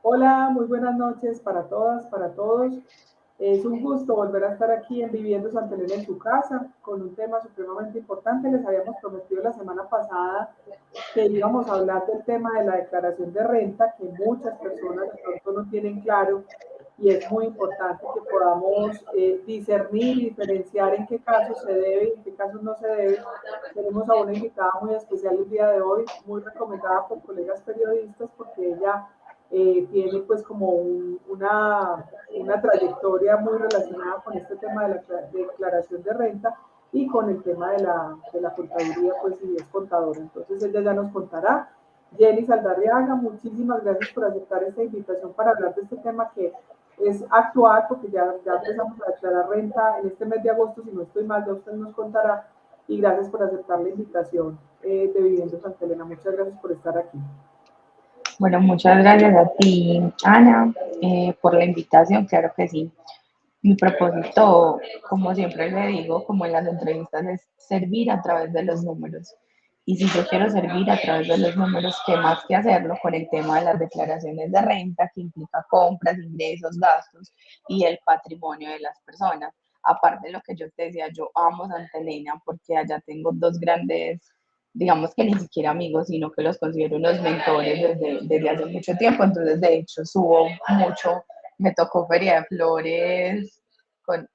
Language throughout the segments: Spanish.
Hola, muy buenas noches para todas, para todos. Es un gusto volver a estar aquí en Viviendo Santa Elena en su casa con un tema supremamente importante. Les habíamos prometido la semana pasada que íbamos a hablar del tema de la declaración de renta, que muchas personas de pronto no tienen claro y es muy importante que podamos discernir y diferenciar en qué casos se debe y en qué casos no se debe. Tenemos a una invitada muy especial el día de hoy, muy recomendada por colegas periodistas porque ella tiene pues como una trayectoria muy relacionada con este tema de la declaración de renta y con el tema de la contaduría, pues si es contadora. Entonces ella ya nos contará. Jenny Saldarriaga, muchísimas gracias por aceptar esta invitación para hablar de este tema que es actual, porque ya empezamos a declarar renta en este mes de agosto, si no estoy mal, ya usted nos contará. Y gracias por aceptar la invitación de Viviendo Santa Elena. Muchas gracias por estar aquí. Bueno, muchas gracias a ti, Ana, por la invitación, claro que sí. Mi propósito, como siempre le digo, como en las entrevistas, es servir a través de los números. Y si yo quiero servir a través de los números, ¿qué más que hacerlo con el tema de las declaraciones de renta, que implica compras, ingresos, gastos y el patrimonio de las personas? Aparte de lo que yo te decía, yo amo Santa Elena porque allá tengo dos grandes, digamos que ni siquiera amigos, sino que los considero unos mentores desde hace mucho tiempo. Entonces, de hecho, subo mucho. Me tocó Feria de Flores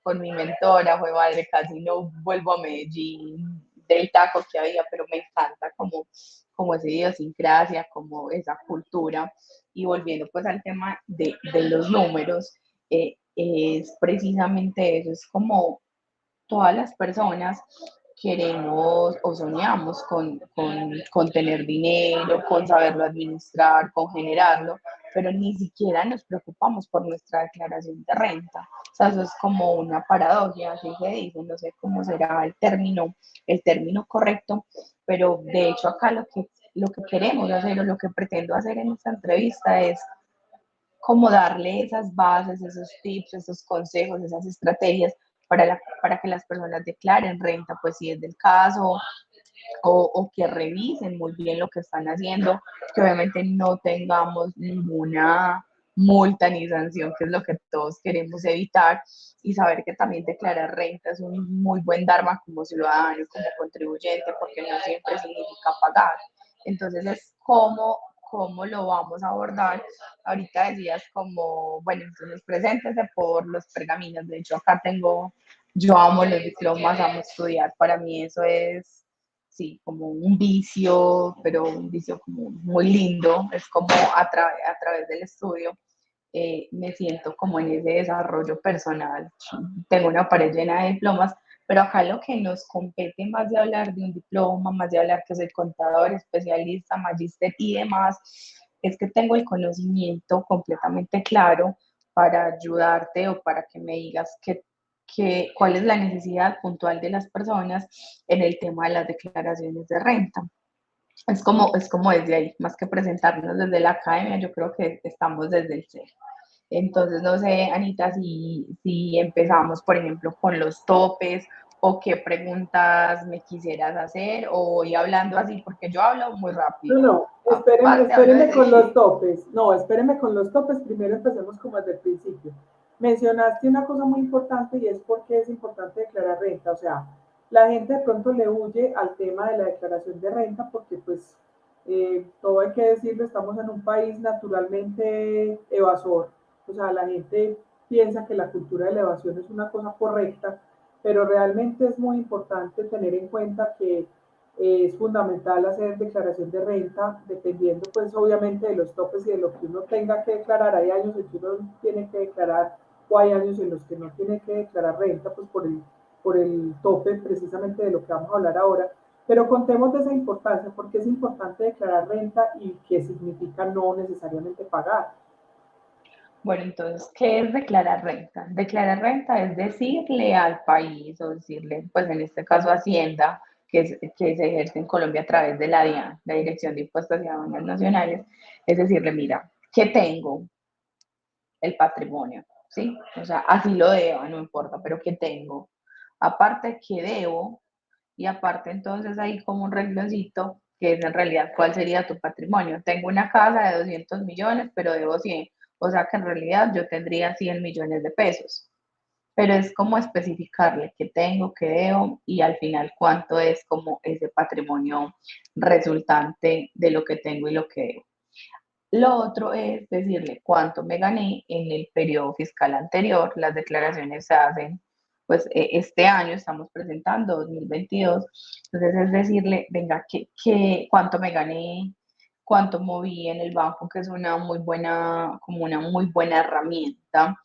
con mi mentora, fue madre, casi no vuelvo a Medellín del taco que había, pero me encanta como esa idiosincrasia, como esa cultura. Y volviendo pues al tema de los números, es precisamente eso, es como todas las personas queremos o soñamos con tener dinero, con saberlo administrar, con generarlo, pero ni siquiera nos preocupamos por nuestra declaración de renta. O sea, eso es como una paradoja, así se dice, no sé cómo será el término correcto, pero de hecho acá lo que queremos hacer o lo que pretendo hacer en esta entrevista es como darle esas bases, esos tips, esos consejos, esas estrategias para que las personas declaren renta, pues si es del caso, o que revisen muy bien lo que están haciendo, que obviamente no tengamos ninguna multa ni sanción, que es lo que todos queremos evitar, y saber que también declarar renta es un muy buen dharma como ciudadano, como contribuyente, porque no siempre significa pagar. Entonces es cómo lo vamos a abordar. Ahorita decías como, bueno, entonces preséntese por los pergaminos. De hecho, acá tengo, yo amo los diplomas, amo estudiar. Para mí eso es, sí, como un vicio, pero un vicio como muy lindo. Es como a través del estudio me siento como en ese desarrollo personal. Tengo una pared llena de diplomas, pero acá lo que nos compete más de hablar de un diploma, más de hablar que soy contador, especialista, magíster y demás, es que tengo el conocimiento completamente claro para ayudarte o para que me digas cuál es la necesidad puntual de las personas en el tema de las declaraciones de renta. Es como desde ahí, más que presentarnos desde la academia, yo creo que estamos desde el cero. Entonces, no sé, Anita, si empezamos, por ejemplo, con los topes o qué preguntas me quisieras hacer o voy hablando así, porque yo hablo muy No, rápido. no, Aparte, hablo espéreme con los desde... topes. No, espéreme con los topes. Primero empecemos como desde el principio. Mencionaste una cosa muy importante y es por qué es importante declarar renta. O sea, la gente de pronto le huye al tema de la declaración de renta porque pues todo hay que decirlo, estamos en un país naturalmente evasor. O sea, la gente piensa que la cultura de la evasión es una cosa correcta, pero realmente es muy importante tener en cuenta que es fundamental hacer declaración de renta, dependiendo pues obviamente de los topes y de lo que uno tenga que declarar. Hay años en que uno tiene que declarar o hay años en los que no tiene que declarar renta pues por el tope precisamente de lo que vamos a hablar ahora. Pero contemos de esa importancia, porque es importante declarar renta y qué significa no necesariamente pagar. Bueno, entonces, ¿qué es declarar renta? Declarar renta es decirle al país o decirle, pues en este caso Hacienda, que se ejerce en Colombia a través de la DIAN, la Dirección de Impuestos y Aduanas Nacionales, es decirle, mira, ¿qué tengo? El patrimonio, ¿sí? O sea, así lo debo, no importa, pero ¿qué tengo? Aparte, ¿qué debo? Y aparte, entonces, hay como un rengloncito que es en realidad cuál sería tu patrimonio. Tengo una casa de 200 millones, pero debo 100. O sea que en realidad yo tendría 100 millones de pesos, pero es como especificarle qué tengo, qué debo y al final cuánto es como ese patrimonio resultante de lo que tengo y lo que debo. Lo otro es decirle cuánto me gané en el periodo fiscal anterior. Las declaraciones se hacen, pues este año estamos presentando 2022. Entonces es decirle, venga, cuánto me gané, cuánto moví en el banco, que es una muy buena, como una muy buena herramienta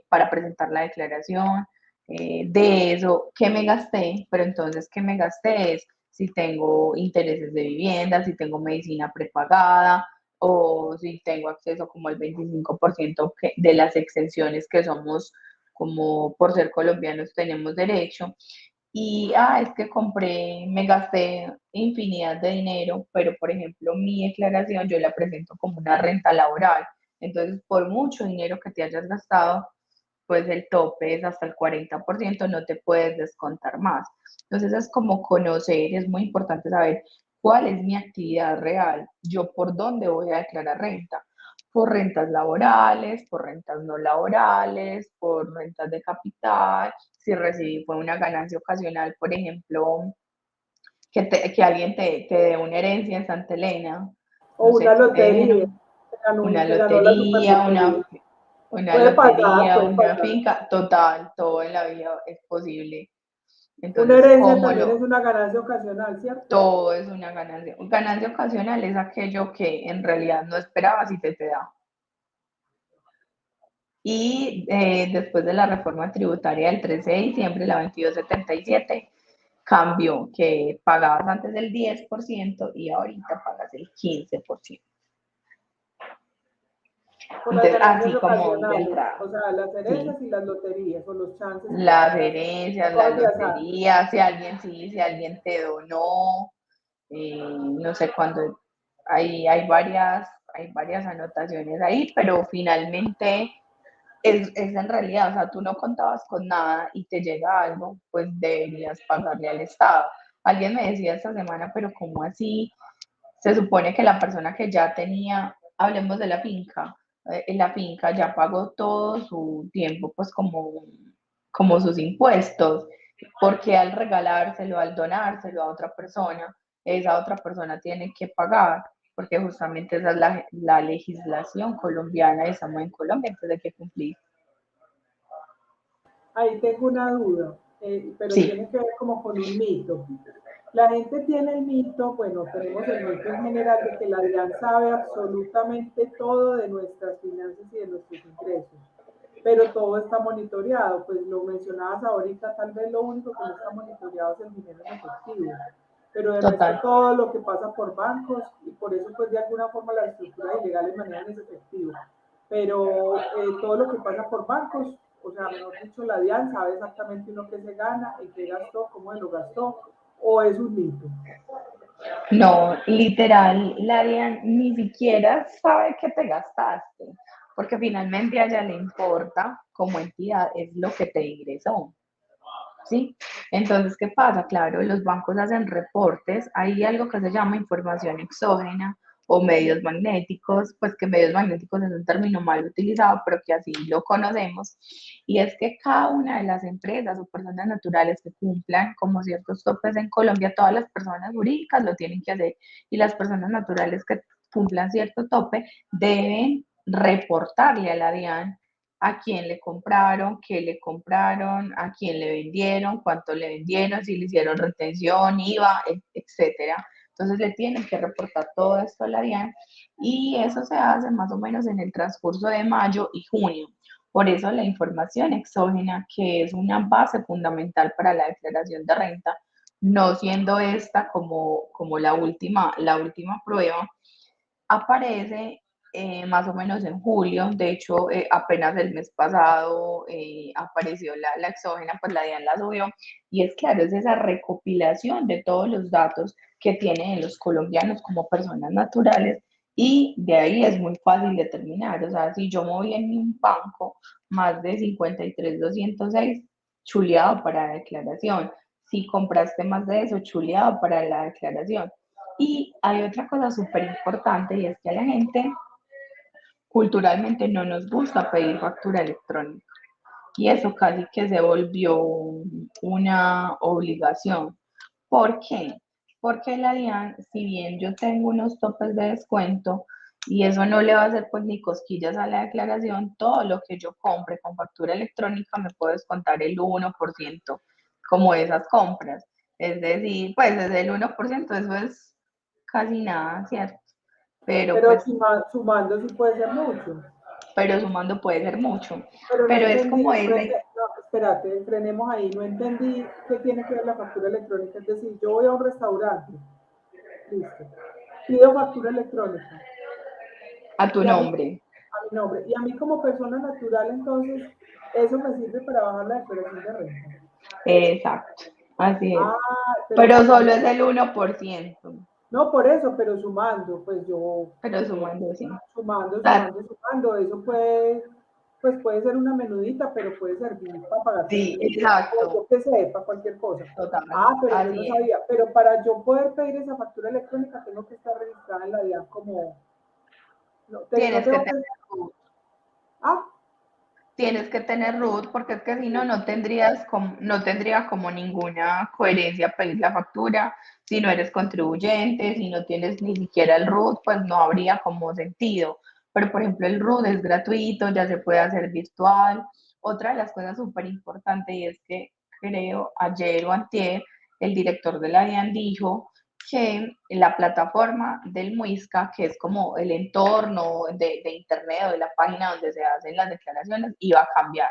para presentar la declaración. De eso, ¿qué me gasté? Pero entonces, ¿qué me gasté? Es si tengo intereses de vivienda, si tengo medicina prepagada, o si tengo acceso como al 25% de las exenciones que somos como por ser colombianos tenemos derecho. Y, es que compré, me gasté infinidad de dinero, pero por ejemplo mi declaración yo la presento como una renta laboral. Entonces, por mucho dinero que te hayas gastado, pues el tope es hasta el 40%, no te puedes descontar más. Entonces es como conocer, es muy importante saber cuál es mi actividad real, yo por dónde voy a declarar renta, por rentas laborales, por rentas no laborales, por rentas de capital, si recibí fue una ganancia ocasional, por ejemplo, que alguien te dé una herencia en Santa Elena, O no sé, una si te lotería, dieron una se ganó la lotería, superlotería. una Puede pasar, lotería, puede una pasar. finca, total, todo en la vida es posible. Una Entonces, herencia también es una ganancia ocasional, ¿cierto? todo es una ganancia. Ganancia ocasional es aquello que en realidad no esperabas y te da. Y después de la reforma tributaria del 13 de diciembre, la 2277 cambió, que pagabas antes el 10% y ahorita pagas el 15%. Por las Entonces, ganancias así como de ocasionales, o entrada, sea, las sí. herencias y las loterías, o los chances y Las las herencias, la cosas de azar. lotería, si alguien sí, si alguien te donó, no sé cuándo, hay varias anotaciones ahí, pero finalmente es en realidad, o sea, tú no contabas con nada y te llega algo, pues deberías pagarle al Estado. Alguien me decía esta semana, pero ¿cómo así? Se supone que la persona que ya tenía, hablemos de la finca ya pagó todo su tiempo, pues como sus impuestos, porque al regalárselo, al donárselo a otra persona, esa otra persona tiene que pagar, porque justamente esa es la legislación colombiana, y estamos en Colombia, entonces hay que cumplir. Ahí tengo una duda, pero Sí, tiene que ver como con un mito. La gente tiene el mito, bueno, tenemos el mito en general de que la DIAN sabe absolutamente todo de nuestras finanzas y de nuestros ingresos, pero todo está monitoreado. Pues lo mencionabas ahorita, tal vez lo único que no está monitoreado es el dinero en efectivo, pero de resto total. todo lo que pasa por bancos y por eso pues de alguna forma las estructuras ilegales manejan ese efectivo. Pero todo lo que pasa por bancos, o sea, mejor dicho, la DIAN sabe exactamente uno qué se gana, en qué gastó, cómo lo gastó, o es un mito. No, literal, la DIAN ni siquiera sabe que te gastaste, porque finalmente a ella le importa como entidad es lo que te ingresó. ¿Sí? Entonces, ¿qué pasa? Claro, los bancos hacen reportes, hay algo que se llama información exógena o medios magnéticos, pues que medios magnéticos es un término mal utilizado, pero que así lo conocemos, y es que cada una de las empresas o personas naturales que cumplan como ciertos topes en Colombia, todas las personas jurídicas lo tienen que hacer, y las personas naturales que cumplan cierto tope deben reportarle a la DIAN a quién le compraron, qué le compraron, a quién le vendieron, cuánto le vendieron, si le hicieron retención, IVA, etcétera. Entonces le tienen que reportar todo esto a la DIAN y eso se hace más o menos en el transcurso de mayo y junio. Por eso la información exógena, que es una base fundamental para la declaración de renta, no siendo esta como la última prueba, aparece más o menos en julio. De hecho, apenas el mes pasado apareció la exógena, pues la DIAN la subió. Y es claro, es esa recopilación de todos los datos que tienen los colombianos como personas naturales. Y de ahí es muy fácil determinar. O sea, si yo moví en un banco más de 53.206, chuleado para la declaración. Si compraste más de eso, chuleado para la declaración. Y hay otra cosa súper importante y es que a la gente culturalmente no nos gusta pedir factura electrónica y eso casi que se volvió una obligación. ¿Por qué? Porque la DIAN, si bien yo tengo unos topes de descuento y eso no le va a hacer pues ni cosquillas a la declaración, todo lo que yo compre con factura electrónica me puedo descontar el 1% como esas compras. Es decir, pues desde el 1% eso es casi nada, ¿cierto? Pero Pero pues, sumando sí puede ser mucho. pero sumando puede ser mucho. Pero no Pero es entendí, como ese, no, espérate, frenemos ahí, no entendí qué tiene que ver la factura electrónica. Es decir, yo voy a un restaurante, listo, pido factura electrónica a tu y nombre. a mi nombre, y a mí como persona natural, entonces, eso me sirve para bajar la declaración de renta. Exacto, así es. Ah, pero Pero solo sumando, es el 1%, no por eso, pero sumando, pues pero yo sumando sí. sumando, eso puede, pues puede ser una menudita, pero puede servir para pagar Sí, servicios, o exacto, yo qué sé, para cualquier cosa. total, Ah, pero yo no así es. sabía, pero para yo poder pedir esa factura electrónica tengo que estar registrada en la DIAN como, no Tienes que tengo tener que, root, ah, tienes que tener root porque es que si no, no tendría como ninguna coherencia pedir la factura. Si no eres contribuyente, si no tienes ni siquiera el root, pues no habría como sentido. Pero por ejemplo, el root es gratuito, ya se puede hacer virtual. Otra de las cosas súper importantes y es que creo ayer o antier, el director de la DIAN dijo que la plataforma del Muisca, que es como el entorno de Internet o de la página donde se hacen las declaraciones, iba a cambiar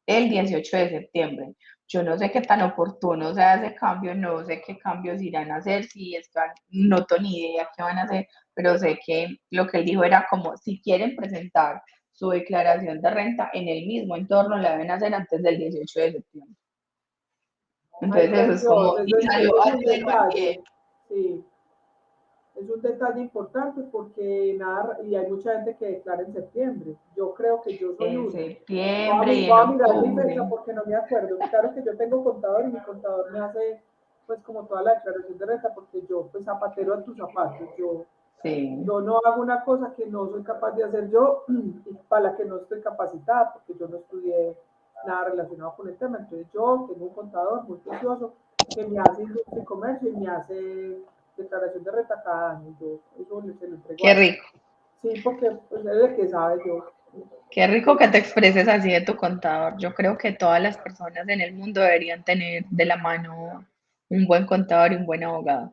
el 18 de septiembre. Yo no sé qué tan oportuno sea ese cambio, no sé qué cambios irán a hacer, si es que no tengo ni idea qué van a hacer, pero sé que lo que él dijo era como si quieren presentar su declaración de renta en el mismo entorno, la deben hacer antes del 18 de septiembre. ay, Entonces eso es como, Dios, y salió eso es un ayer o antier. detalle, sí. Es un detalle importante porque nada, y hay mucha gente que declara en septiembre. Yo creo que yo soy En una. septiembre y en Voy a mirar mi fecha octubre. porque no me acuerdo. Claro que yo tengo contador y mi contador me hace pues como toda la declaración de renta porque yo pues zapatero a tus zapatos. Sí, Yo no hago una cosa que no soy capaz de hacer yo y para la que no estoy capacitada porque yo no estudié nada relacionado con el tema. Entonces yo tengo un contador muy juicioso que me hace industria y comercio y me hace declaración de renta cada año. Yo eso se lo entrego qué a él. rico. Sí, porque pues, él es el que sabe yo. Qué rico que te expreses así de tu contador. Yo creo que todas las personas en el mundo deberían tener de la mano un buen contador y un buen abogado.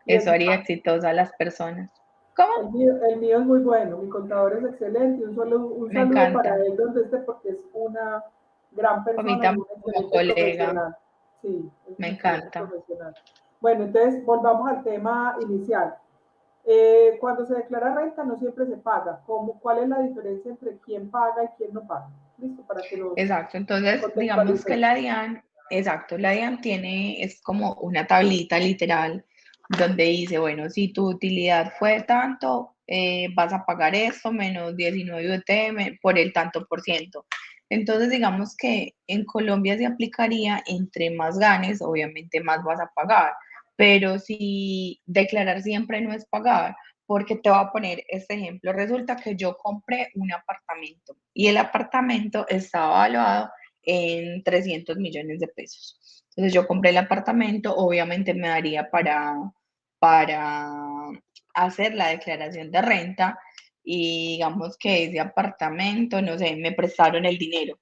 Y Eso haría exitosa a las personas. ¿Cómo? el mío es muy bueno, mi contador es excelente. Un Me saludo para encanta. él donde esté porque es una gran A mí persona y también un como excelente colega. profesional. Sí, es Me un excelente encanta. profesional. Bueno, entonces volvamos al tema inicial. Cuando se declara renta no siempre se paga. ¿Cuál es la diferencia entre quién paga y quién no paga? Listo, para que nos Exacto. Entonces, digamos que contextualicemos. La DIAN es como una tablita literal donde dice, bueno, si tu utilidad fue tanto, vas a pagar esto menos 19 UTM por el tanto por ciento. Entonces, digamos que en Colombia se aplicaría entre más ganes, obviamente más vas a pagar, pero si declarar siempre no es pagar, porque te voy a poner este ejemplo. Resulta que yo compré un apartamento y el apartamento estaba evaluado en 300 millones de pesos. Entonces yo compré el apartamento, obviamente me daría para hacer la declaración de renta y digamos que ese apartamento, no sé, me prestaron el dinero.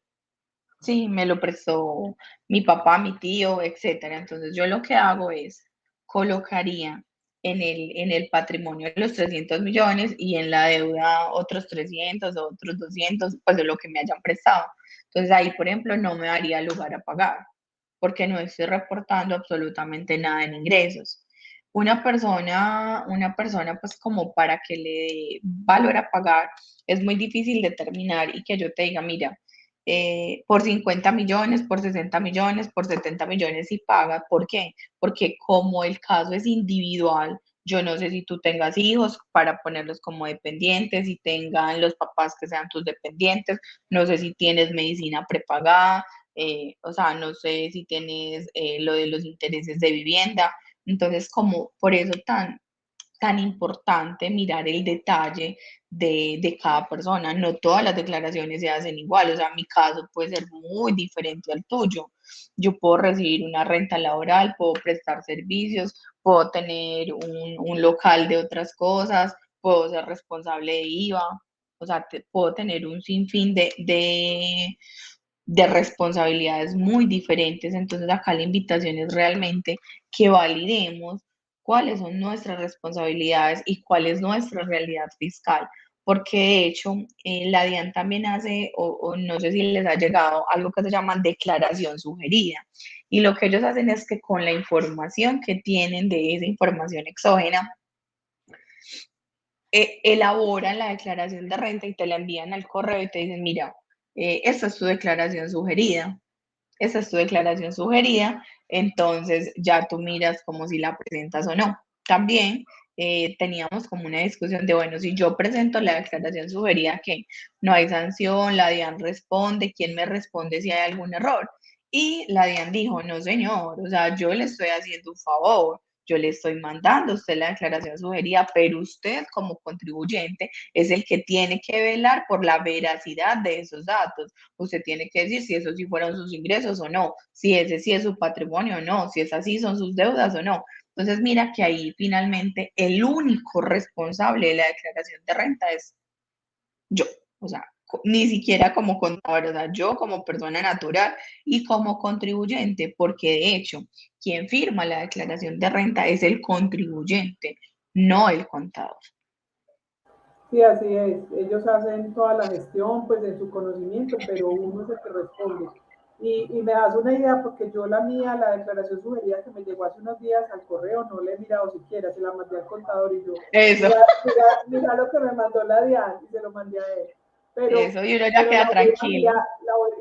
Sí, me lo prestó mi papá, mi tío, etcétera. Entonces yo lo que hago es colocaría en el patrimonio los 300 millones y en la deuda otros 300, otros 200, pues de lo que me hayan prestado. Entonces ahí, por ejemplo, no me daría lugar a pagar porque no estoy reportando absolutamente nada en ingresos. Una persona, pues como para que le dé valor a pagar, es muy difícil determinar y que yo te diga, mira, por 50 millones, por 60 millones, por 70 millones y paga. ¿Por qué? Porque como el caso es individual, yo no sé si tú tengas hijos para ponerlos como dependientes, si tengan los papás que sean tus dependientes, no sé si tienes medicina prepagada, o sea, no sé si tienes lo de los intereses de vivienda. Entonces, como por eso tan importante mirar el detalle de cada persona. No todas las declaraciones se hacen igual, o sea, mi caso puede ser muy diferente al tuyo. Yo puedo recibir una renta laboral, puedo prestar servicios, puedo tener un local de otras cosas, puedo ser responsable de IVA, o sea, puedo tener un sinfín de responsabilidades muy diferentes. Entonces acá la invitación es realmente que validemos cuáles son nuestras responsabilidades y cuál es nuestra realidad fiscal. Porque de hecho, la DIAN también hace, o no sé si les ha llegado, algo que se llama declaración sugerida. Y lo que ellos hacen es que con la información que tienen de esa información exógena, elaboran la declaración de renta y te la envían al correo y te dicen, mira, esta es tu declaración sugerida, esta es tu declaración sugerida, entonces ya tú miras como si la presentas o no. También teníamos como una discusión de, bueno, si yo presento la declaración sugerida, que no hay sanción, la DIAN responde, ¿quién me responde si hay algún error? Y la DIAN dijo, no señor, o sea, yo le estoy haciendo un favor, yo le estoy mandando a usted la declaración sugerida, pero usted como contribuyente es el que tiene que velar por la veracidad de esos datos. Usted tiene que decir si esos sí fueron sus ingresos o no, si ese sí es su patrimonio o no, si es así son sus deudas o no. Entonces mira que ahí finalmente el único responsable de la declaración de renta es yo, o sea, ni siquiera como contador, o sea, yo como persona natural y como contribuyente, porque de hecho, quien firma la declaración de renta es el contribuyente, no el contador. Sí, así es. Ellos hacen toda la gestión, pues en su conocimiento, pero uno es el que responde. Y me das una idea, porque yo la mía, la declaración sugerida que me llegó hace unos días al correo, no la he mirado siquiera, se la mandé al contador y yo, Eso, mira lo que me mandó la DIAN y se lo mandé a él. eso, y uno ya Pero la queda voy a tranquilo. mirar,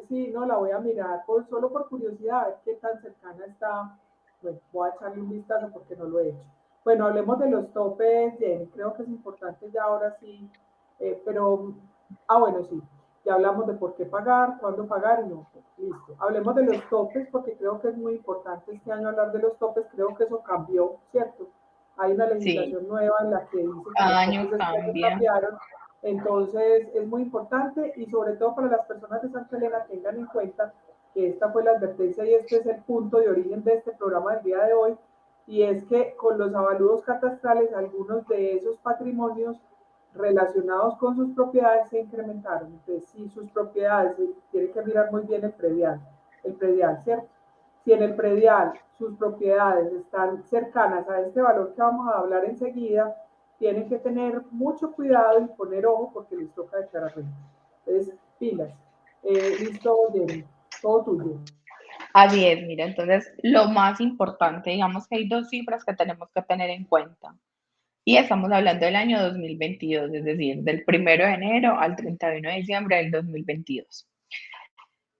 sí, no, la voy a mirar solo por curiosidad, a ver qué tan cercana está. Bueno, voy a echarle un vistazo porque no lo he hecho. Bueno, hablemos de los topes, Jenny. Creo que es importante ya ahora sí, pero, bueno, sí, ya hablamos de por qué pagar, cuándo pagar y no, listo. Hablemos de los topes porque creo que es muy importante este año hablar de los topes. Creo que eso cambió, ¿cierto? Hay una Sí, legislación nueva en la que dice que cada los año topes este año cambia. cambiaron. Entonces es muy importante y sobre todo para las personas de Santa Elena tengan en cuenta que esta fue la advertencia y este es el punto de origen de este programa del día de hoy, y es que con los avalúos catastrales algunos de esos patrimonios relacionados con sus propiedades se incrementaron. Entonces, si sus propiedades, tiene que mirar muy bien el predial, ¿cierto? Si en el predial sus propiedades están cercanas a este valor que vamos a hablar enseguida, tienen que tener mucho cuidado y poner ojo porque les toca declarar renta. Entonces, pilas. Listo, Jenny, todo tuyo. Así es, mira, entonces lo más importante, digamos que hay dos cifras que tenemos que tener en cuenta. Y estamos hablando del año 2022, es decir, del 1 de enero al 31 de diciembre del 2022.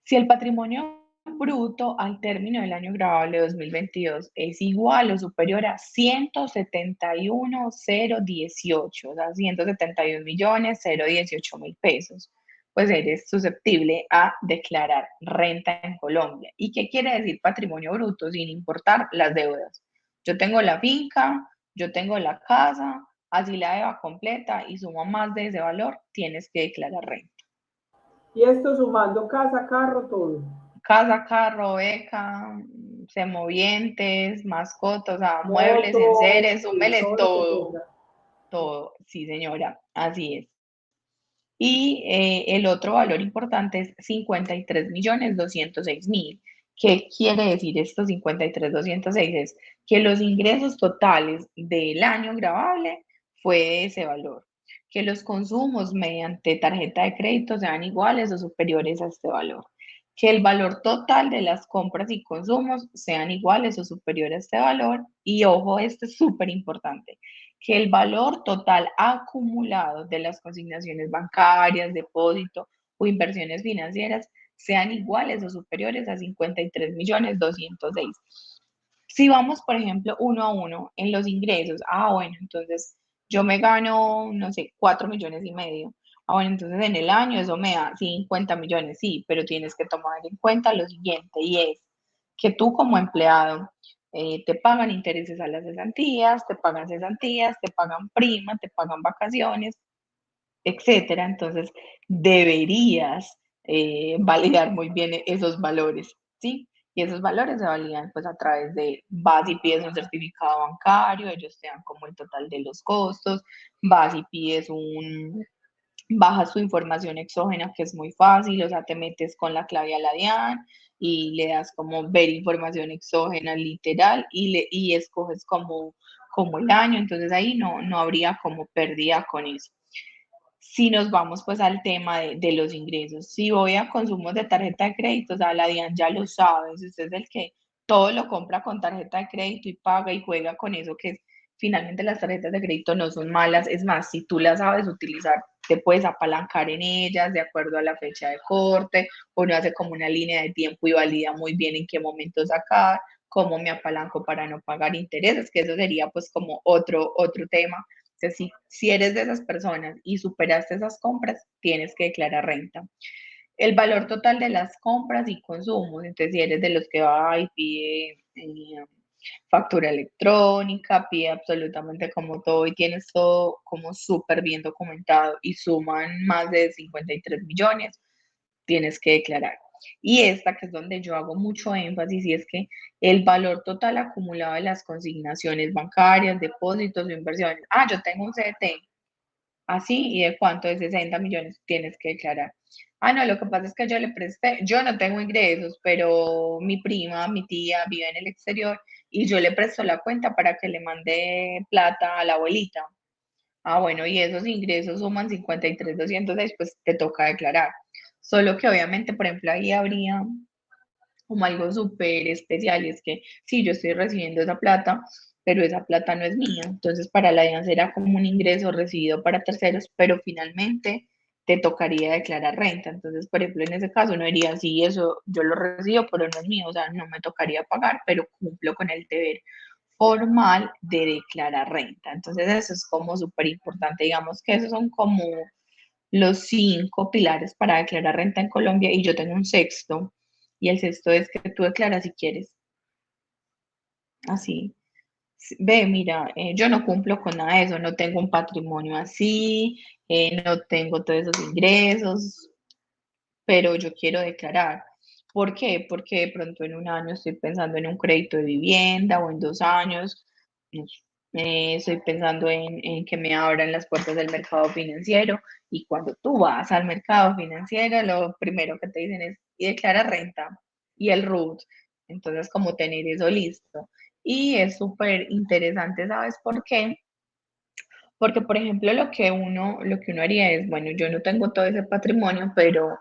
Si el patrimonio bruto al término del año grabable 2022 es igual o superior a 171.018, o sea, 171.018.000 pesos, pues eres susceptible a declarar renta en Colombia. ¿Y qué quiere decir patrimonio bruto? Sin importar las deudas. Yo tengo la finca, yo tengo la casa, así la deuda completa y suma más de ese valor, tienes que declarar renta. Y esto sumando casa, carro, todo. Casa, carro, beca, semovientes, mascotas, o sea, muebles, Moto, enseres, sí, súmele todo lo que todo, tenga. todo, sí señora, así es. Y el otro valor importante es 53.206.000. ¿Qué quiere decir esto 53.206? Es que los ingresos totales del año grabable fue de ese valor. Que los consumos mediante tarjeta de crédito sean iguales o superiores a este valor. Que el valor total de las compras y consumos sean iguales o superiores a este valor. Y ojo, esto es súper importante, que el valor total acumulado de las consignaciones bancarias, depósito o inversiones financieras sean iguales o superiores a 53.206.000. Si vamos, por ejemplo, uno a uno en los ingresos, bueno, entonces yo me gano, no sé, 4.500.000. Bueno, entonces en el año eso me da 50 millones, sí, pero tienes que tomar en cuenta lo siguiente y es que tú como empleado te pagan intereses a las cesantías, te pagan prima, te pagan vacaciones, etcétera. Entonces, deberías validar muy bien esos valores, ¿sí? Y esos valores se validan pues a través de, vas y pides un certificado bancario, ellos te dan como el total de los costos, vas y pides bajas tu información exógena, que es muy fácil, o sea, te metes con la clave a la DIAN y le das como ver información exógena literal y escoges como el año, entonces ahí no habría como pérdida con eso. Si nos vamos pues al tema de los ingresos, si voy a consumos de tarjeta de crédito, o sea, la DIAN ya lo sabe, si usted es el que todo lo compra con tarjeta de crédito y paga y juega con eso, que finalmente las tarjetas de crédito no son malas, es más, si tú las sabes utilizar, te puedes apalancar en ellas de acuerdo a la fecha de corte, uno hace como una línea de tiempo y valida muy bien en qué momento sacar, cómo me apalanco para no pagar intereses, que eso sería pues como otro tema. Entonces, si eres de esas personas y superaste esas compras, tienes que declarar renta. El valor total de las compras y consumos, entonces si eres de los que va y pide factura electrónica, pide absolutamente como todo y tienes todo como súper bien documentado y suman más de 53 millones, tienes que declarar. Y esta, que es donde yo hago mucho énfasis, y es que el valor total acumulado de las consignaciones bancarias, depósitos o inversiones. Ah, yo tengo un CDT, así, ¿y de cuánto? De 60 millones tienes que declarar. Ah, no, lo que pasa es que yo le presté, yo no tengo ingresos, pero mi prima, mi tía vive en el exterior y yo le presto la cuenta para que le mande plata a la abuelita. Ah, bueno, y esos ingresos suman 53.206, pues te toca declarar. Solo que obviamente, por ejemplo, ahí habría como algo súper especial, y es que sí, yo estoy recibiendo esa plata, pero esa plata no es mía. Entonces, para la DIAN será como un ingreso recibido para terceros, pero finalmente te tocaría declarar renta. Entonces, por ejemplo, en ese caso no diría, sí, eso yo lo recibo, pero no es mío, o sea, no me tocaría pagar, pero cumplo con el deber formal de declarar renta. Entonces, eso es como súper importante, digamos que esos son como los 5 pilares para declarar renta en Colombia y yo tengo un sexto y el sexto es que tú declaras si quieres, así. Ve, mira, yo no cumplo con nada de eso, no tengo un patrimonio así, no tengo todos esos ingresos, pero yo quiero declarar. ¿Por qué? Porque de pronto en un año estoy pensando en un crédito de vivienda o en 2 años, no sé, estoy pensando en que me abran las puertas del mercado financiero y cuando tú vas al mercado financiero, lo primero que te dicen es, y declara renta y el RUT. Entonces, como tener eso listo. Y es súper interesante, ¿sabes por qué? Porque, por ejemplo, lo que uno haría es, bueno, yo no tengo todo ese patrimonio, pero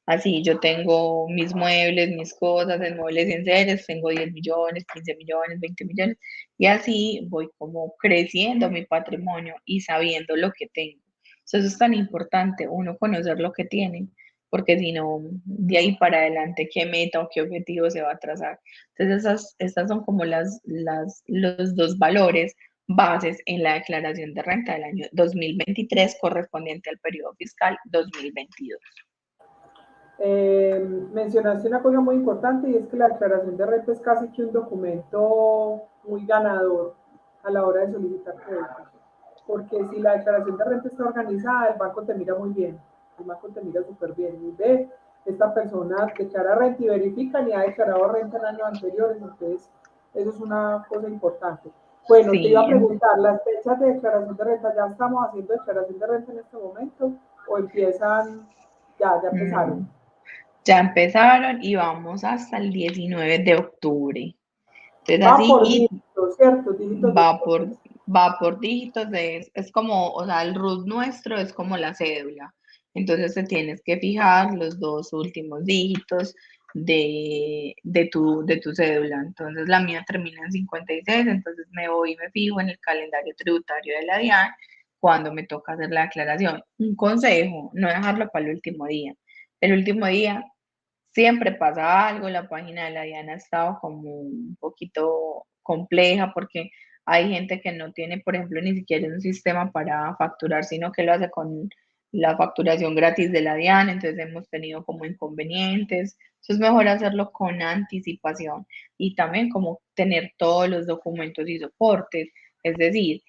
así yo tengo mis muebles, mis cosas en muebles y en seres, tengo 10 millones, 15 millones, 20 millones, y así voy como creciendo mi patrimonio y sabiendo lo que tengo. Eso es tan importante, uno conocer lo que tiene, porque si no, de ahí para adelante, qué meta o qué objetivo se va a trazar. Entonces, estas son como los dos valores bases en la declaración de renta del año 2023 correspondiente al periodo fiscal 2022. Mencionaste una cosa muy importante y es que la declaración de renta es casi que un documento muy ganador a la hora de solicitar crédito. Porque si la declaración de renta está organizada, el banco te mira muy bien, el banco te mira súper bien y ve, esta persona declara renta y verifican y ha declarado renta en años anteriores, entonces eso es una cosa importante. Bueno, te iba a Sí, preguntar, ¿las fechas de declaración de renta ya estamos haciendo declaración de renta en este momento o empiezan, ya empezaron? no, ya empezaron y vamos hasta el 19 de octubre. Entonces Va así, por y dígitos, ¿cierto? Dígitos de va corte. va por dígitos, es como, o sea, el RUT nuestro es como la cédula. Entonces te tienes que fijar los dos últimos dígitos de tu cédula. Entonces la mía termina en 56, entonces me voy y me fijo en el calendario tributario de la DIAN cuando me toca hacer la declaración. Un consejo, no dejarlo para el último día. El último día siempre pasa algo, la página de la Diana ha estado como un poquito compleja porque hay gente que no tiene, por ejemplo, ni siquiera un sistema para facturar, sino que lo hace con la facturación gratis de la DIAN, entonces hemos tenido como inconvenientes. Entonces es mejor hacerlo con anticipación y también como tener todos los documentos y soportes. Es decir,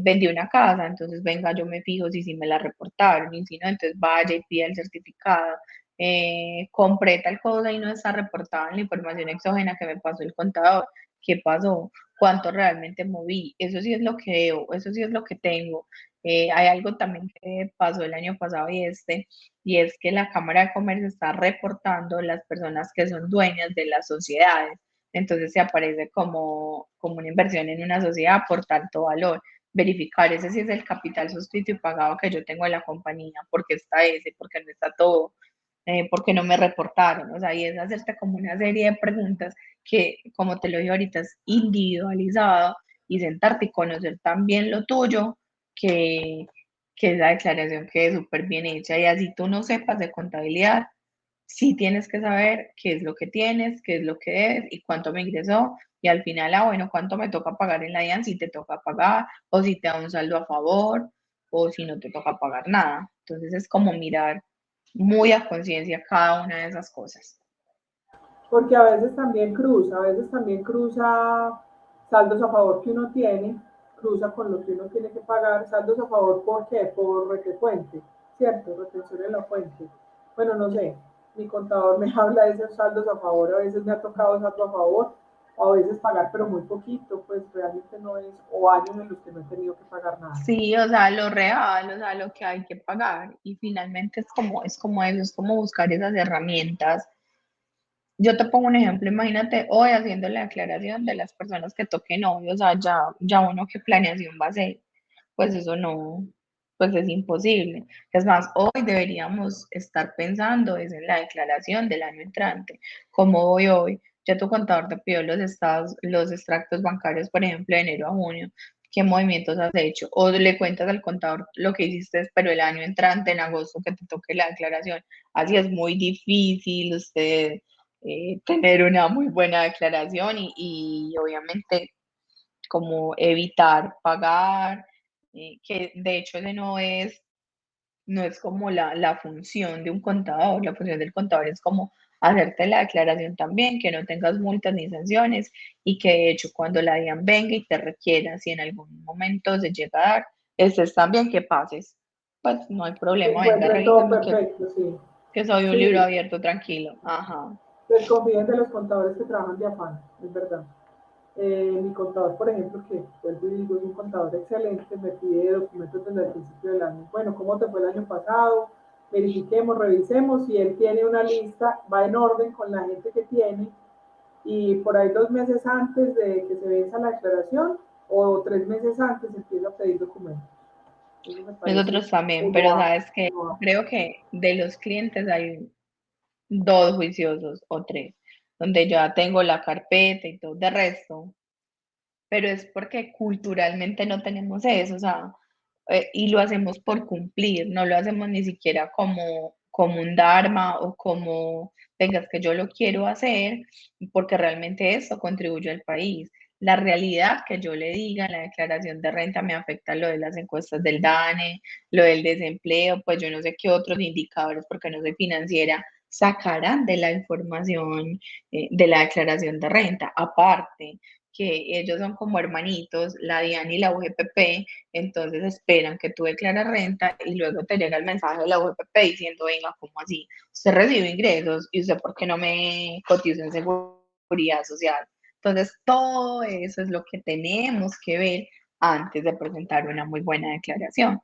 vendí una casa, entonces venga, yo me fijo si me la reportaron y si no, entonces vaya y pida el certificado. Compré tal cosa y no está reportada en la información exógena que me pasó el contador. ¿Qué pasó? ¿Cuánto realmente moví? Eso sí es lo que debo, eso sí es lo que tengo. Hay algo también que pasó el año pasado y es que la Cámara de Comercio está reportando las personas que son dueñas de las sociedades. Entonces se aparece como una inversión en una sociedad por tanto valor. Verificar ese sí es el capital suscrito y pagado que yo tengo en la compañía, porque está ese, porque no está todo, porque no me reportaron. O sea, y es hacerte como una serie de preguntas que, como te lo dije ahorita, es individualizado y sentarte y conocer también lo tuyo que, que esa declaración quede súper bien hecha. Y así tú no sepas de contabilidad, sí tienes que saber qué es lo que tienes, qué es lo que debes y cuánto me ingresó. Y al final, bueno, cuánto me toca pagar en la DIAN, si te toca pagar, o si te da un saldo a favor, o si no te toca pagar nada. Entonces es como mirar muy a conciencia cada una de esas cosas. Porque a veces también cruza saldos a favor que uno tiene, cruza con lo que uno tiene que pagar, saldos a favor, ¿por qué? Por retecuente, ¿cierto? Retención en la fuente. Bueno, no sé, mi contador me habla de esos saldos a favor, a veces me ha tocado saldo a favor, o a veces pagar, pero muy poquito, pues realmente no es, o años en los que no he tenido que pagar nada. Sí, o sea, lo real, o sea, lo que hay que pagar. Y finalmente eso, es como buscar esas herramientas. Yo te pongo un ejemplo, imagínate hoy haciendo la declaración de las personas que toquen hoy, o sea, ya uno qué planeación va a hacer, pues eso no, pues es imposible. Es más, hoy deberíamos estar pensando es en la declaración del año entrante, como hoy, ya tu contador te pidió los extractos bancarios, por ejemplo, de enero a junio, ¿qué movimientos has hecho? O le cuentas al contador lo que hiciste, pero el año entrante, en agosto, que te toque la declaración. Así es muy difícil usted tener una muy buena declaración y obviamente como evitar pagar, que de hecho ese no es como la función de un contador, la función del contador es como hacerte la declaración también, que no tengas multas ni sanciones y que de hecho cuando la DIAN venga y te requiera, si en algún momento se llega a dar, estés también que pases, pues no hay Se problema, venga, encuentre todo revísame perfecto, sí. que soy un libro Sí, abierto tranquilo. Ajá. desconfíen de los contadores que trabajan de afán, es verdad. Mi contador, por ejemplo, que vuelvo y digo, es un contador excelente, me pide documentos desde el principio del año. Bueno, ¿cómo te fue el año pasado? Verifiquemos, revisemos. Si él tiene una lista, va en orden con la gente que tiene y por ahí 2 meses antes de que se venza la declaración o 3 meses antes empieza a pedir documentos. Eso me parece Nosotros también, pero uno a sabes que uno a. creo que de los clientes hay dos juiciosos o tres, donde ya tengo la carpeta y todo de resto, pero es porque culturalmente no tenemos eso, o sea, y lo hacemos por cumplir, no lo hacemos ni siquiera como un dharma o como, vengas que yo lo quiero hacer, porque realmente eso contribuye al país. La realidad que yo le diga en la declaración de renta me afecta lo de las encuestas del DANE, lo del desempleo, pues yo no sé qué otros indicadores, porque no soy financiera, sacarán de la información de la declaración de renta. Aparte, que ellos son como hermanitos, la DIAN y la UGPP, entonces esperan que tú declares renta y luego te llega el mensaje de la UGPP diciendo, venga, ¿cómo así? Usted recibe ingresos y usted, ¿por qué no me cotiza en seguridad social? Entonces, todo eso es lo que tenemos que ver antes de presentar una muy buena declaración.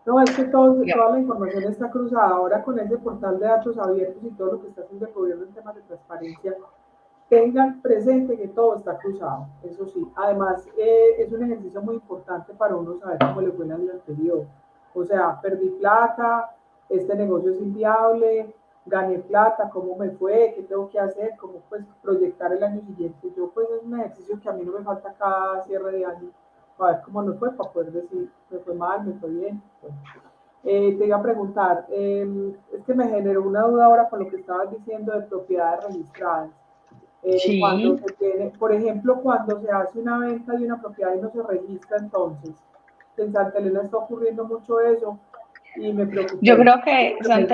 No, es que toda la información está cruzada. Ahora con ese portal de datos abiertos y todo lo que está haciendo el gobierno en temas de transparencia, tengan presente que todo está cruzado, eso sí. Además, es un ejercicio muy importante para uno saber cómo le fue el año anterior. O sea, perdí plata, este negocio es inviable, gané plata, cómo me fue, qué tengo que hacer, cómo pues proyectar el año siguiente. Yo pues es un ejercicio que a mí no me falta cada cierre de año, para ver cómo nos fue, para poder decir, me fue mal, me fue bien. Bueno. Te iba a preguntar, es que me generó una duda ahora con lo que estabas diciendo de propiedades registradas. Cuando Sí, se tiene, por ejemplo, cuando se hace una venta de una propiedad y no se registra, entonces, en Santa Elena está ocurriendo mucho eso, y me Yo preocupé. creo que Lo que mencionas.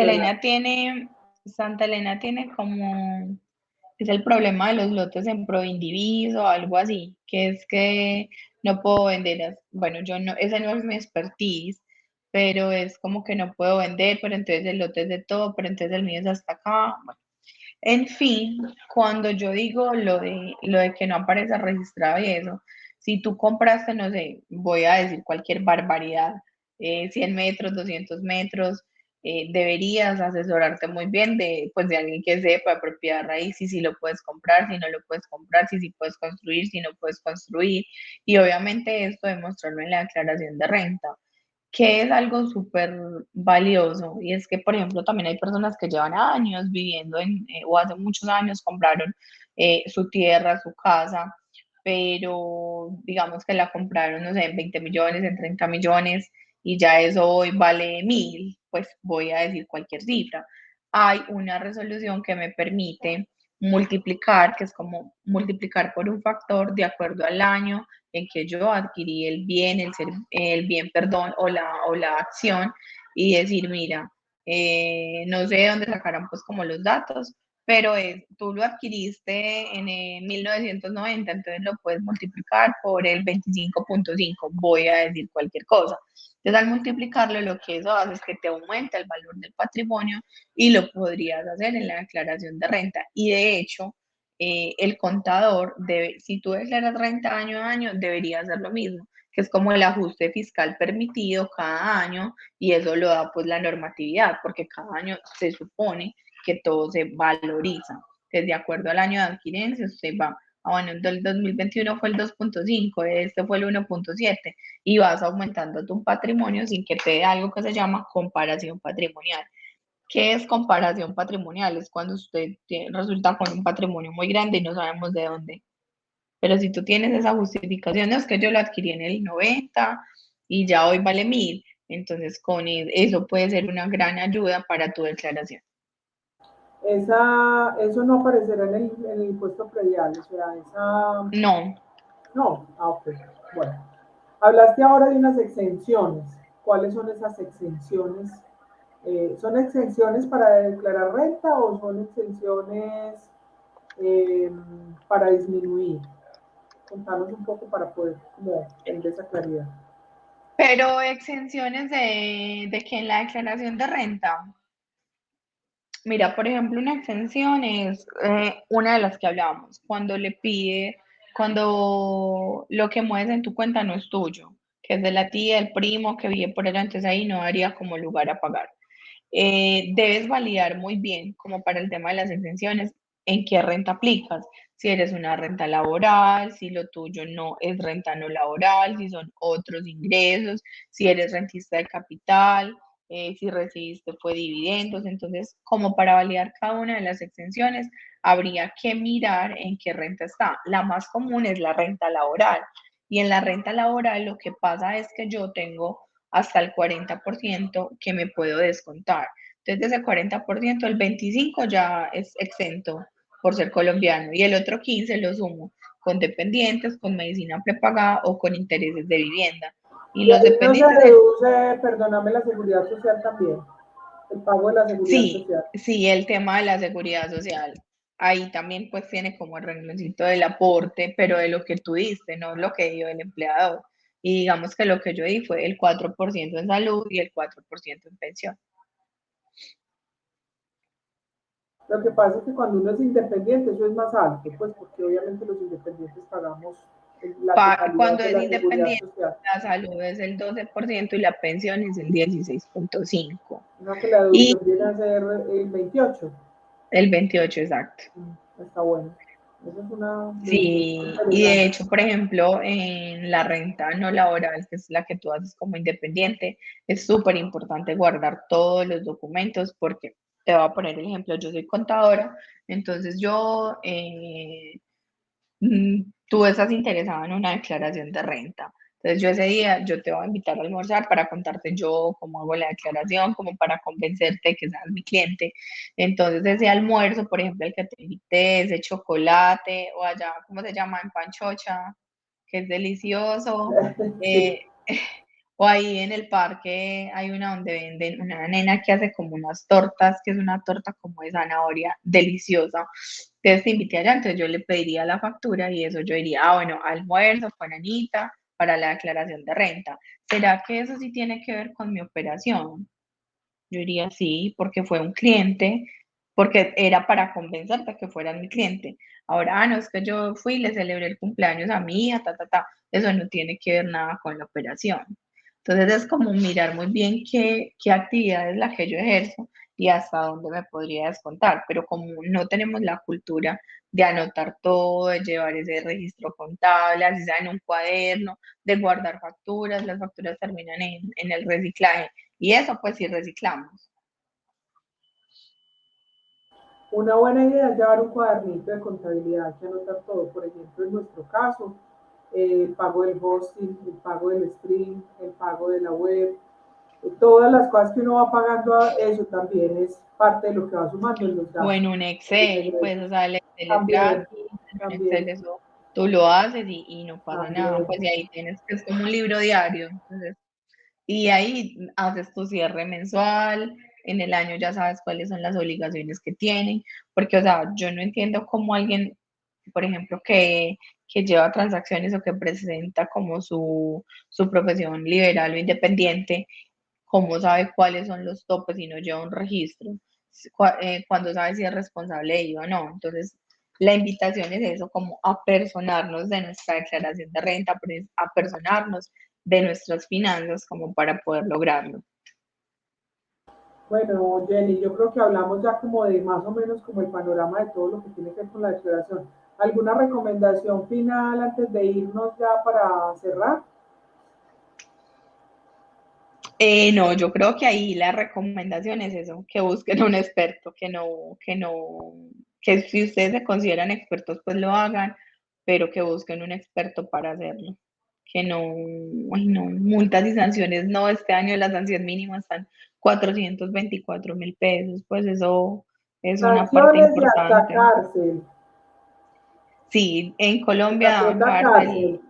Santa Elena tiene como, es el problema de los lotes en Proindivis o algo así, que es que no puedo vender, bueno, yo no, esa no es mi expertise, pero es como que no puedo vender, pero entonces el lote es de todo, pero entonces el mío es hasta acá. Bueno, en fin, cuando yo digo lo de que no aparece registrado y eso, si tú compraste, no sé, voy a decir cualquier barbaridad, 100 metros, 200 metros, deberías asesorarte muy bien de, pues, de alguien que sepa de propiedad raíz, si lo puedes comprar, si no lo puedes comprar, si puedes construir, si no puedes construir, y obviamente esto demostrarlo en la declaración de renta, que es algo súper valioso. Y es que, por ejemplo, también hay personas que llevan años viviendo o hace muchos años compraron su tierra, su casa, pero digamos que la compraron, no sé, en 20 millones, en 30 millones, y ya eso hoy vale 1.000, pues voy a decir cualquier cifra. Hay una resolución que me permite multiplicar, que es como multiplicar por un factor de acuerdo al año en que yo adquirí el bien, el bien, perdón, o la acción, y decir, mira, no sé de dónde sacaron pues como los datos, pero tú lo adquiriste en 1990, entonces lo puedes multiplicar por el 25.5, voy a decir cualquier cosa. Entonces, al multiplicarlo, lo que eso hace es que te aumenta el valor del patrimonio y lo podrías hacer en la declaración de renta. Y de hecho, el contador debe, si tú declaras renta año a año, debería hacer lo mismo, que es como el ajuste fiscal permitido cada año, y eso lo da pues la normatividad, porque cada año se supone que todo se valoriza. Entonces, de acuerdo al año de adquirencia, usted va, bueno, el 2021 fue el 2.5, este fue el 1.7, y vas aumentando tu patrimonio sin que te dé algo que se llama comparación patrimonial. ¿Qué es comparación patrimonial? Es cuando resulta con un patrimonio muy grande y no sabemos de dónde. Pero si tú tienes esa justificación, no es que yo lo adquirí en el 90 y ya hoy vale 1.000, entonces con eso puede ser una gran ayuda para tu declaración. Eso no aparecerá en el impuesto predial, o sea, esa... No, No, ok, bueno. Hablaste ahora de unas exenciones. ¿Cuáles son esas exenciones? ¿Son exenciones para declarar renta o son exenciones eh, para disminuir? Contanos un poco para poder como tener esa claridad. pero exenciones de que en la declaración de renta. Mira, por ejemplo, una exención es una de las que hablábamos, cuando lo que mueves en tu cuenta no es tuyo, que es de la tía, el primo que vive por allá, entonces ahí no daría como lugar a pagar. Debes validar muy bien, como para el tema de las exenciones, en qué renta aplicas. Si eres una renta laboral, si lo tuyo no es renta no laboral, si son otros ingresos, si eres rentista de capital, si recibiste fue dividendos. Entonces, como para validar cada una de las exenciones, habría que mirar en qué renta está. La más común es la renta laboral. Y en la renta laboral lo que pasa es que yo tengo hasta el 40% que me puedo descontar. Entonces, de ese 40%, el 25% ya es exento por ser colombiano y el otro 15% lo sumo con dependientes, con medicina prepagada o con intereses de vivienda. Y Y los ahí no se dependientes, reduce, perdóname, la seguridad social también, el pago de la seguridad sí, social. sí, el tema de la seguridad social. Ahí también pues tiene como el rengloncito del aporte, pero de lo que tú diste, no lo que dio el empleador. Y digamos que lo que yo di fue el 4% en salud y el 4% en pensión. Lo que pasa es que cuando uno es independiente, eso es más alto, pues porque obviamente los independientes pagamos la totalidad Cuando de es la seguridad independiente, social. la salud es el 12% y la pensión es el 16.5%. O sea que la Y deducción viene a ser el 28. el 28, exacto. Está bueno. Esa es una deducción Sí, y de interesante. hecho, por ejemplo, en la renta no laboral, que es la que tú haces como independiente, es súper importante guardar todos los documentos porque te voy a poner el ejemplo, yo soy contadora, entonces yo tú estás interesado en una declaración de renta. Entonces yo ese día, yo te voy a invitar a almorzar para contarte yo cómo hago la declaración, como para convencerte de que seas mi cliente. Entonces ese almuerzo, por ejemplo, el que te invité, ese chocolate o allá, ¿cómo se llama? En Panchocha, que es delicioso. Sí. eh, O ahí en el parque hay una donde venden una nena que hace como unas tortas, que es una torta como de zanahoria deliciosa. Entonces te invité allá, entonces yo le pediría la factura y eso yo diría, ah, bueno, almuerzo con Anita para la declaración de renta. ¿Será que eso sí tiene que ver con mi operación? Yo diría sí, porque fue un cliente, porque era para convencerte que fueras mi cliente. Ahora, no, es que yo fui y le celebré el cumpleaños a mi hija, ta, ta, ta. Eso no tiene que ver nada con la operación. Entonces es como mirar muy bien qué actividad es la que yo ejerzo y hasta dónde me podría descontar. Pero como no tenemos la cultura de anotar todo, de llevar ese registro contable, así sea en un cuaderno, de guardar facturas, las facturas terminan en el reciclaje y eso pues sí reciclamos. Una buena idea es llevar un cuadernito de contabilidad que anotar todo. Por ejemplo, en nuestro caso, el pago del hosting, el pago del stream, el pago de la web, todas las cosas que uno va pagando, eso también es parte de lo que va sumando en los O en gastos, un en los Excel, pues, o egresos. sea, el Excel es También, gratis, en un Excel también, eso tú lo haces y no pasa nada, también. pues y ahí tienes que es como un libro diario, entonces, y ahí haces tu cierre mensual, en el año ya sabes cuáles son las obligaciones que tienen, porque, o sea, yo no entiendo cómo alguien, por ejemplo, que lleva transacciones o que presenta como su profesión liberal o independiente, cómo sabe cuáles son los topes y no lleva un registro, cuando sabe si es responsable de ello o no. Entonces, la invitación es eso, como a personarnos de nuestra declaración de renta, a personarnos de nuestras finanzas como para poder lograrlo. Bueno, Jenny, yo creo que hablamos ya como de más o menos como el panorama de todo lo que tiene que ver con la declaración. ¿Alguna recomendación final antes de irnos ya para cerrar? No, yo creo que ahí la recomendación es eso, que busquen un experto, que si ustedes se consideran expertos, pues lo hagan, pero que busquen un experto para hacerlo. Que no, ay no, multas y sanciones, no, este año la sanción mínima están 424.000 pesos, pues eso es una parte Sanciones y hasta importante. cárcel. Sí, en Hasta Colombia segunda cárcel, cárcel.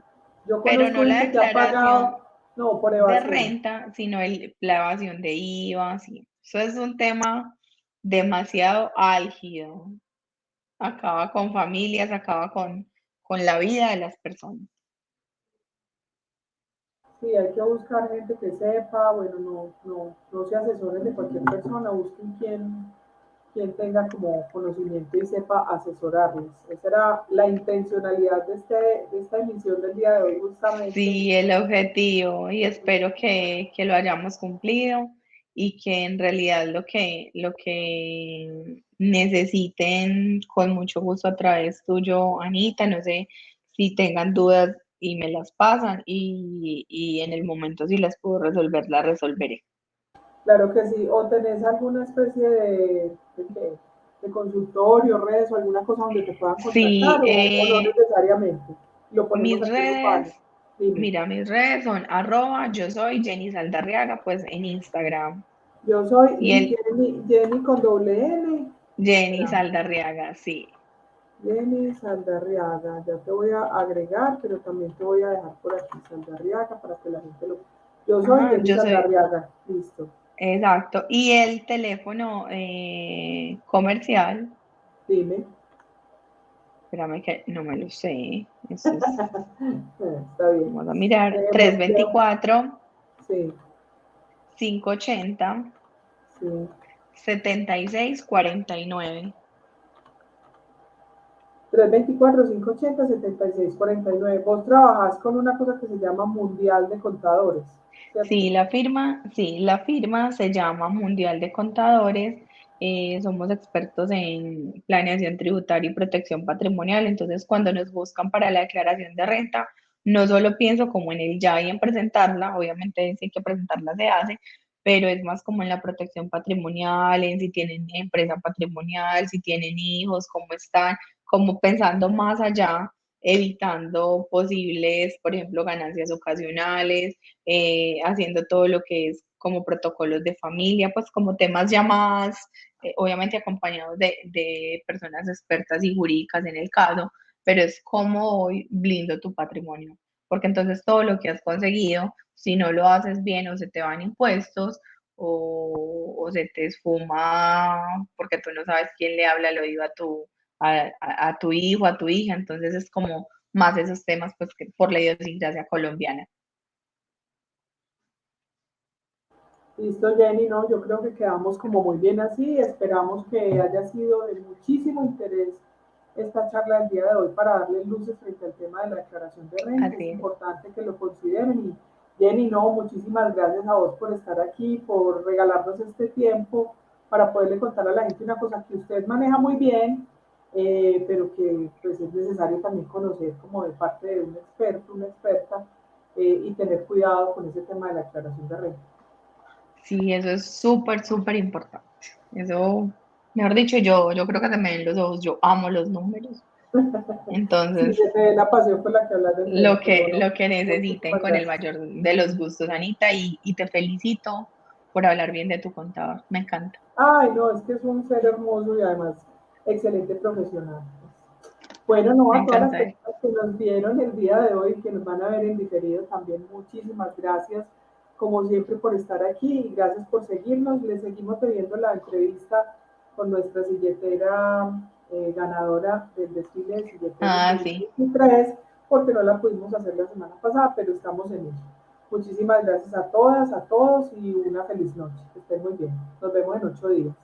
Yo pero conozco no la gente que ha declaración pagado, no, por de evasión. renta, sino la evasión de IVA, sí. Eso es un tema demasiado álgido. Acaba con familias, acaba con la vida de las personas. Sí, hay que buscar gente que sepa, bueno, no se asesoren de cualquier persona, busquen quien tenga como conocimiento y sepa asesorarles. Esa era la intencionalidad de esta emisión del día de hoy, justamente. Sí, el objetivo, y espero que lo hayamos cumplido y que en realidad lo que necesiten con mucho gusto a través tuyo, Anita, no sé si tengan dudas y me las pasan y en el momento si las puedo resolver, las resolveré. Claro que sí. ¿O tenés alguna especie de consultorio, redes o alguna cosa donde te puedan Sí, contactar o no necesariamente? Lo ponemos mis aquí en un redes, panel. Dime. mira, mis redes son yo soy Jenny Saldarriaga, pues en Instagram. Yo soy Y el Jenny con doble N. Jenny Espera, Saldarriaga, sí. Jenny Saldarriaga. Ya te voy a agregar, pero también te voy a dejar por aquí Saldarriaga para que la gente lo... Yo soy Ajá, Jenny yo soy, Saldarriaga. Listo. exacto. Y el teléfono comercial, Dime. espérame que no me lo sé. Eso es, Está bien. vamos a mirar, Dejemos, 324 sí, 580 sí. 7649. 324-580-7649. Vos trabajás con una cosa que se llama Mundial de Contadores, ¿cierto? Sí, la firma se llama Mundial de Contadores. Somos expertos en planeación tributaria y protección patrimonial. Entonces, cuando nos buscan para la declaración de renta, no solo pienso como en el ya y en presentarla, obviamente sí hay que presentarla se hace, pero es más como en la protección patrimonial, en si tienen empresa patrimonial, si tienen hijos, cómo están, como pensando más allá, evitando posibles, por ejemplo, ganancias ocasionales, haciendo todo lo que es como protocolos de familia, pues como temas ya más, obviamente acompañados de personas expertas y jurídicas en el caso, pero es como hoy blindo tu patrimonio, porque entonces todo lo que has conseguido si no lo haces bien o se te van impuestos o se te esfuma porque tú no sabes quién le habla al oído a tu hijo, a tu hija, entonces es como más esos temas pues que por la idiosincrasia colombiana. Listo, Jenny, no, yo creo que quedamos como muy bien así. Esperamos que haya sido de muchísimo interés esta charla del día de hoy para darle luces frente al tema de la declaración de renta. Es Así es. importante que lo consideren. Y Jenny, no, muchísimas gracias a vos por estar aquí, por regalarnos este tiempo para poderle contar a la gente una cosa que usted maneja muy bien, pero que pues es necesario también conocer como de parte de un experto, una experta, y tener cuidado con ese tema de la declaración de renta. Sí, eso es súper, súper importante. Eso, mejor dicho, yo creo que se me ven los ojos, yo amo los números. Sí, Entonces, se ve la pasión con la que hablas del tema, pero no, lo que necesiten muchísimas con el gracias. mayor de los gustos, Anita, y te felicito por hablar bien de tu contador. Me encanta. Ay, no, es que es un ser hermoso y además excelente profesional. Bueno, no, Me a todas las encanta. personas que nos vieron el día de hoy, que nos van a ver en diferido también, muchísimas gracias, como siempre, por estar aquí y gracias por seguirnos. Les seguimos teniendo la entrevista con nuestra silletera ganadora del desfile de silleteros Ah, sí. 2023, porque no la pudimos hacer la semana pasada, pero estamos en ello. Muchísimas gracias a todas, a todos y una feliz noche. Que estén muy bien. Nos vemos en 8 días.